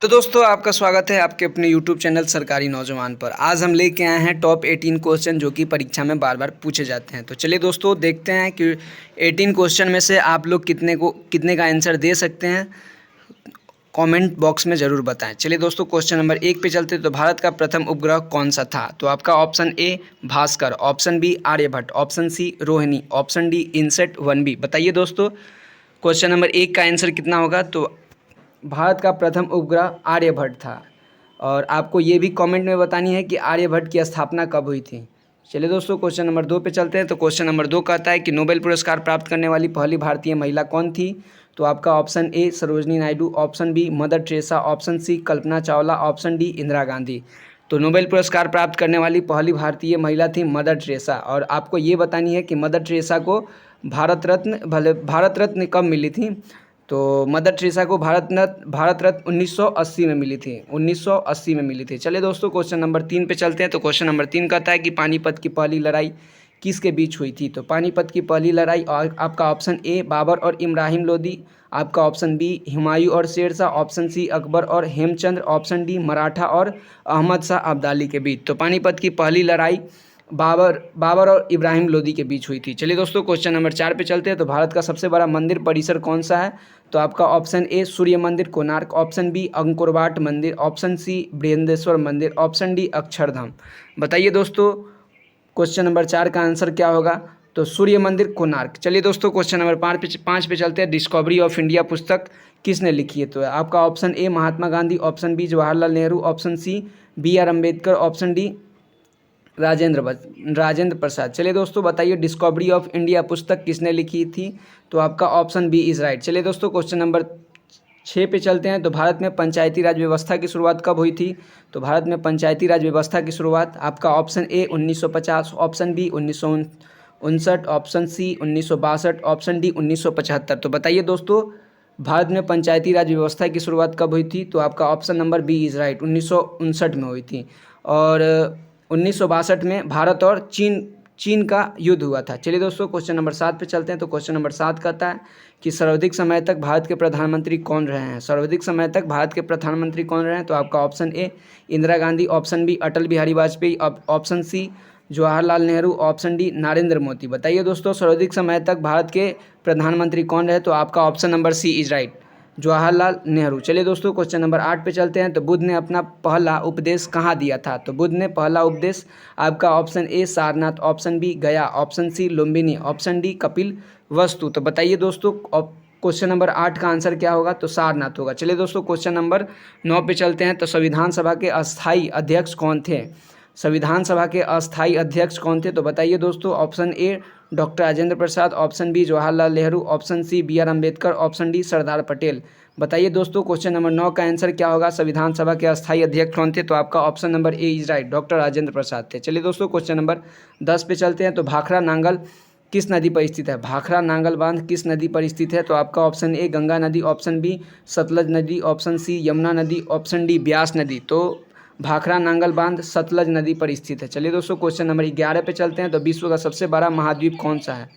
तो दोस्तों आपका स्वागत है आपके अपने YouTube चैनल सरकारी नौजवान पर। आज हम लेके आए हैं टॉप 18 क्वेश्चन जो कि परीक्षा में बार बार पूछे जाते हैं। तो चलिए दोस्तों देखते हैं कि 18 क्वेश्चन में से आप लोग कितने का आंसर दे सकते हैं। कमेंट बॉक्स में ज़रूर बताएं। चलिए दोस्तों क्वेश्चन नंबर 1 पे चलते हैं। तो भारत का प्रथम उपग्रह कौन सा था? तो आपका option A Bhaskar, option B Aryabhata, option C Rohini, option D INSAT 1B। बताइए दोस्तों क्वेश्चन नंबर 1 का आंसर कितना होगा? तो भारत का प्रथम उपग्रह आर्यभट्ट था। और आपको ये भी कमेंट में बतानी है कि आर्यभट्ट की स्थापना कब हुई थी। चलिए दोस्तों क्वेश्चन नंबर 2 पे चलते हैं। तो क्वेश्चन नंबर 2 कहता है कि नोबेल पुरस्कार प्राप्त करने वाली पहली भारतीय महिला कौन थी? तो आपका option A Sarojini Naidu, option B Mother Teresa, option C Kalpana Chawla, option D Indira Gandhi. तो नोबेल पुरस्कार प्राप्त करने वाली पहली भारतीय महिला थी मदर टेरेसा। और आपको ये बतानी है कि मदर टेरेसा को भारत रत्न कब मिली थी? तो मदर टेरेसा को भारत रत्न 1980 में मिली थी। 1980 में मिली थी। चलिए दोस्तों क्वेश्चन नंबर 3 पे चलते हैं। तो क्वेश्चन नंबर 3 कहता है कि पानीपत की पहली लड़ाई किसके बीच हुई थी? तो पानीपत की पहली लड़ाई और आपका ऑप्शन ए बाबर और इब्राहिम लोदी, आपका ऑप्शन बी हुमायूं और शेरशाह, ऑप्शन सी अकबर और हेमचंद्र, ऑप्शन डी मराठा और अहमद शाह अब्दाली के बीच। तो पानीपत की पहली लड़ाई बाबर और इब्राहिम लोदी के बीच हुई थी। चलिए दोस्तों क्वेश्चन नंबर 4 पे चलते हैं। तो भारत का सबसे बड़ा मंदिर परिसर कौन सा है? तो आपका ऑप्शन ए सूर्य मंदिर कोणार्क, ऑप्शन बी अंकुरवाट मंदिर, ऑप्शन सी बृहदेश्वर मंदिर, ऑप्शन डी अक्षरधाम। बताइए दोस्तों क्वेश्चन नंबर 4 का आंसर क्या होगा? तो सूर्य मंदिर कोणार्क। चलिए दोस्तों क्वेश्चन नंबर 5 पे चलते हैं। डिस्कवरी ऑफ इंडिया पुस्तक किसने लिखी है? तो आपका option A Mahatma Gandhi, option B Jawaharlal Nehru, option C BR Ambedkar, option D Rajendra Prasad. चलिए दोस्तों बताइए डिस्कवरी ऑफ इंडिया पुस्तक किसने लिखी थी? तो आपका ऑप्शन बी इज राइट। चलिए दोस्तों क्वेश्चन नंबर 6 पे चलते हैं। तो भारत में पंचायती राज व्यवस्था की शुरुआत कब हुई थी? तो भारत में पंचायती राज व्यवस्था की शुरुआत आपका option A 1950, option B 1959, option C 1962, option D 1975। तो बताइए दोस्तों भारत में पंचायती राज व्यवस्था की शुरुआत कब हुई थी? तो आपका option number B is right, 1959 में हुई थी। और 1962 में भारत और चीन का युद्ध हुआ था। चलिए दोस्तों क्वेश्चन नंबर 7 पे चलते हैं। तो क्वेश्चन नंबर 7 कहता है कि सर्वाधिक समय तक भारत के प्रधानमंत्री कौन रहे हैं? सर्वाधिक समय तक भारत के प्रधानमंत्री कौन रहे हैं? तो आपका option A Indira Gandhi, option B Atal Bihari Vajpayee, option C Jawaharlal Nehru, option D Narendra Modi. बताइए दोस्तों सर्वाधिक समय तक भारत के प्रधानमंत्री कौन रहे? तो आपका option number C is right, Jawaharlal Nehru. चलिए दोस्तों क्वेश्चन नंबर 8 पे चलते हैं। तो बुद्ध ने अपना पहला उपदेश कहाँ दिया था? तो बुद्ध ने पहला उपदेश आपका option A Sarnath, option B Gaya, option C Lumbini, option D Kapilvastu. तो बताइए दोस्तों क्वेश्चन नंबर 8 का आंसर क्या होगा? तो सारनाथ होगा। चलिए दोस्तों क्वेश्चन नंबर 9 पे चलते हैं। तो संविधान सभा के अस्थाई अध्यक्ष कौन थे? संविधान सभा के अस्थाई अध्यक्ष कौन थे? तो बताइए दोस्तों option A doctor Rajendra Prasad, option B Jawaharlal Nehru, option C BR Ambedkar, option D Sardar Patel. बताइए दोस्तों क्वेश्चन नंबर 9 का आंसर क्या होगा? संविधान सभा के अस्थाई अध्यक्ष कौन थे? तो आपका option number A is right, doctor Rajendra Prasad थे। चलिए दोस्तों क्वेश्चन नंबर 10 पे चलते हैं। तो भाखड़ा नांगल किस नदी पर स्थित है? भाखड़ा नांगल बांध किस नदी पर स्थित है? तो आपका ऑप्शन ए गंगा नदी, ऑप्शन बी सतलज नदी, ऑप्शन सी यमुना नदी, ऑप्शन डी ब्यास नदी। तो भाखड़ा नांगल बांध सतलज नदी पर स्थित है। चलिए दोस्तों क्वेश्चन नंबर 11 पे चलते हैं। तो विश्व का सबसे बड़ा महाद्वीप कौन सा है?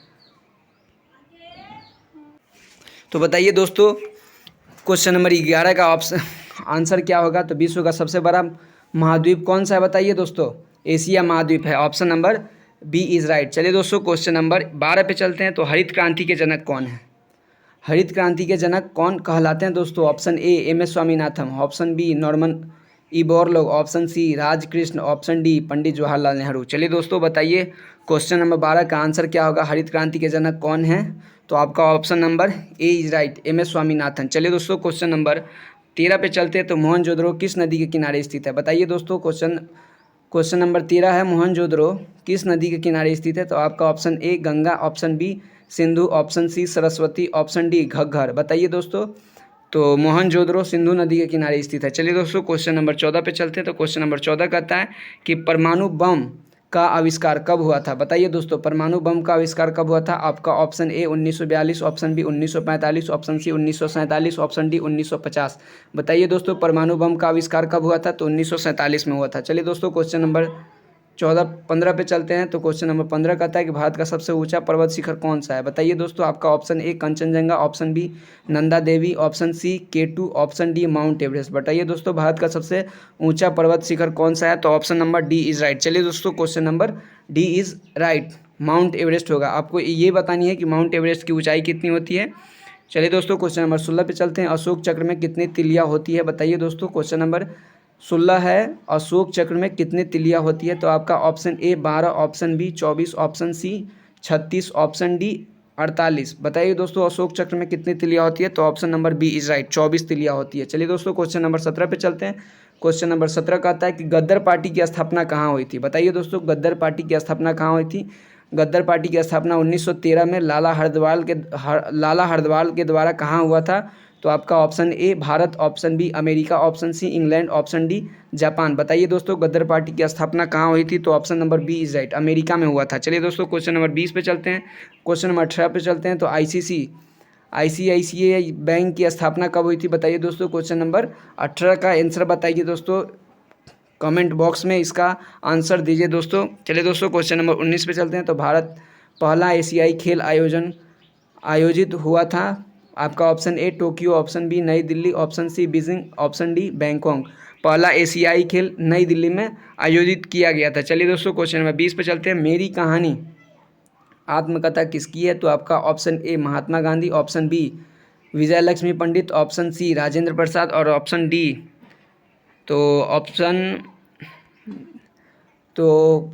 तो बताइए दोस्तों क्वेश्चन नंबर 11 का ऑप्शन आंसर क्या होगा? तो विश्व का सबसे बड़ा महाद्वीप कौन सा है? बताइए दोस्तों एशिया महाद्वीप है, option number B is right. चलिए दोस्तों क्वेश्चन नंबर 12 पे चलते हैं। तो हरित क्रांति के जनक कौन है? हरित क्रांति के जनक कौन कहलाते हैं दोस्तों? Option A MS Swaminathan, option B Norman Borlaug, option C Rajkrishna, option D Pandit Jawaharlal Nehru. चलिए दोस्तों बताइए क्वेश्चन नंबर 12 का आंसर क्या होगा? हरित क्रांति के जनक कौन है? तो आपका option number A is right, MS Swaminathan. चलिए दोस्तों क्वेश्चन नंबर 13 पे चलते हैं। तो मोहनजोदड़ो किस नदी के किनारे स्थित है? बताइए दोस्तों क्वेश्चन नंबर 13 है मोहनजोदड़ो किस नदी के किनारे स्थित है? तो आपका option A Ganga, option B Sindhu, option C Saraswati, option D Ghaggar. बताइए दोस्तों तो मोहनजोदड़ो सिंधु नदी के किनारे स्थित है। चलिए दोस्तों क्वेश्चन नंबर 14 पे चलते हैं। तो क्वेश्चन नंबर 14 कहता है कि परमाणु बम का आविष्कार कब हुआ था? बताइए दोस्तों परमाणु बम का आविष्कार कब हुआ था? आपका option A 1942, option B 1945, option C 1947, option D 1950। बताइए दोस्तों परमाणु बम का आविष्कार कब हुआ था? तो 1947 में हुआ था। चलिए दोस्तों क्वेश्चन नंबर 15 पे चलते हैं। तो क्वेश्चन नंबर 15 कहता है कि भारत का सबसे ऊंचा पर्वत शिखर कौन सा है? बताइए दोस्तों। आपका option A Kanchenjunga, option B Nanda Devi, option C K2, option D Mount Everest. बताइए दोस्तों भारत का सबसे ऊंचा पर्वत शिखर कौन सा है? तो option number D is right. चलिए दोस्तों question number D is right, mount Everest होगा। आपको ये बतानी है कि माउंट एवरेस्ट की ऊंचाई कितनी होती है। चलिए दोस्तों क्वेश्चन नंबर 16 पे चलते हैं। अशोक चक्र में कितनी तिलियाँ होती है? बताइए दोस्तों। क्वेश्चन नंबर 16 है, अशोक चक्र में कितनी तिलियाँ होती है? तो आपका option A 12, option B 24, option C 36, option D 48। बताइए दोस्तों अशोक चक्र में कितनी तिलियाँ होती है? तो option number B is right, 24 तिलियाँ होती है। चलिए दोस्तों क्वेश्चन नंबर 17 पे चलते हैं। क्वेश्चन नंबर 17 कहता है कि गद्दर पार्टी की स्थापना कहाँ हुई थी? बताइए दोस्तों गद्दर पार्टी की स्थापना कहाँ हुई थी? गद्दर पार्टी की स्थापना 1913 में लाला हरद्वाल के द्वारा कहाँ हुआ था? तो आपका option A Bharat, option B America, option C England, option D Japan. बताइए दोस्तों गद्दर पार्टी की स्थापना कहाँ हुई थी? तो option number B is right, America में हुआ था। चलिए दोस्तों क्वेश्चन नंबर 20 पे चलते हैं। क्वेश्चन नंबर 18 पे चलते हैं। तो ICICI बैंक की स्थापना कब हुई थी? बताइए दोस्तों क्वेश्चन नंबर 18 का आंसर बताइए दोस्तों, कमेंट बॉक्स में इसका आंसर दीजिए दोस्तों। चलिए दोस्तों क्वेश्चन नंबर 19 पे चलते हैं। तो भारत पहला एशियाई खेल आयोजित हुआ था। आपका option A Tokyo, option B Nai Delhi, option C Beijing, option D Bangkok. पहला एशियाई खेल नई दिल्ली में आयोजित किया गया था। चलिए दोस्तों क्वेश्चन नंबर 20 पे चलते हैं। मेरी कहानी आत्मकथा किसकी है? तो आपका option A Mahatma Gandhi, option B Vijay Lakshmi Pandit, option C Rajendra Prasad और ऑप्शन डी तो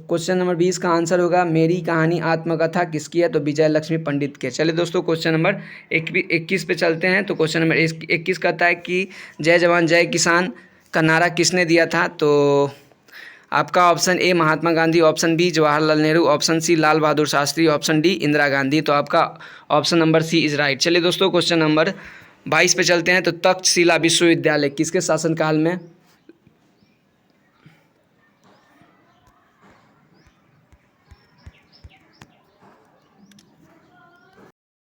क्वेश्चन नंबर 20 का आंसर होगा मेरी कहानी आत्मकथा किसकी है? तो विजय लक्ष्मी पंडित के। चलिए दोस्तों क्वेश्चन नंबर 21 पे चलते हैं। तो क्वेश्चन नंबर 21 कहता है कि जय जवान जय किसान का नारा किसने दिया था? तो आपका option A Mahatma Gandhi, option B Jawaharlal Nehru, option C Lal Bahadur Shastri, option D Indira Gandhi. तो आपका option number C is right. चलिए दोस्तों क्वेश्चन नंबर 22 पे चलते हैं। तो तक्षशिला विश्वविद्यालय किसके शासनकाल में